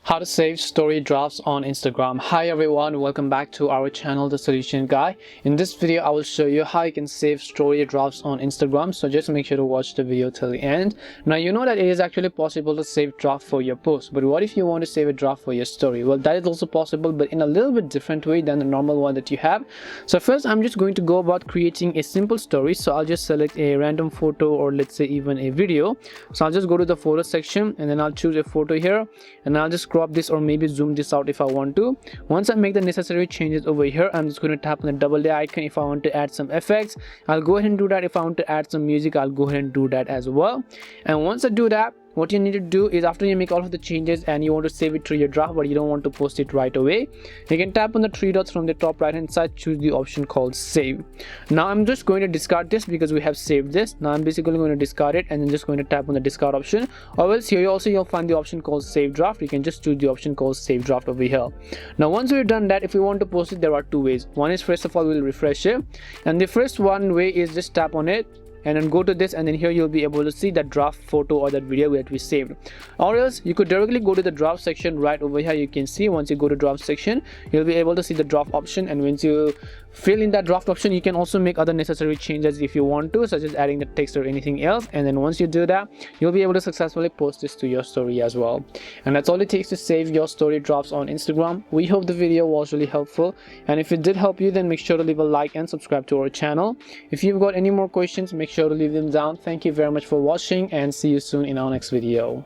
How to save story drafts on Instagram. Hi everyone, welcome back to our channel, The Solution Guy. In this video I will show you how you can save story drafts on Instagram, so just make sure to watch the video till the end. Now you know that it is actually possible to save draft for your post, but what if you want to save a draft for your story? Well, that is also possible, but in a little bit different way than the normal one that you have. So first I'm just going to go about creating a simple story. So I'll just select a random photo, or let's say even a video. So I'll just go to the photo section and then I'll choose a photo here, and I'll just crop this or maybe zoom this out if I want to. Once I make the necessary changes over here, I'm just going to tap on the double A icon. If I want to add some effects, I'll go ahead and do that. If I want to add some music, I'll go ahead and do that as well. And once I do that, what you need to do is, after you make all of the changes and you want to save it to your draft but you don't want to post it right away, you can tap on the three dots from the top right hand side, choose the option called save. Now I'm just going to discard this because we have saved this. Now I'm basically going to discard it and then just going to tap on the discard option, or else here you'll find the option called save draft. You can just choose the option called save draft over here. Now once we've done that, if we want to post it, there are two ways. One is, first of all, we'll refresh it, and the first one way is just tap on it and then go to this, and then here you'll be able to see that draft photo or that video that we saved. Or else you could directly go to the draft section right over here. You can see, once you go to draft section, you'll be able to see the draft option, and once you fill in that draft option, you can also make other necessary changes if you want to, such as adding the text or anything else. And then once you do that, you'll be able to successfully post this to your story as well. And that's all it takes to save your story drafts on Instagram. We hope the video was really helpful, and if it did help you, then make sure to leave a like and subscribe to our channel. If you've got any more questions, make sure to leave them down. Thank you very much for watching, and see you soon in our next video.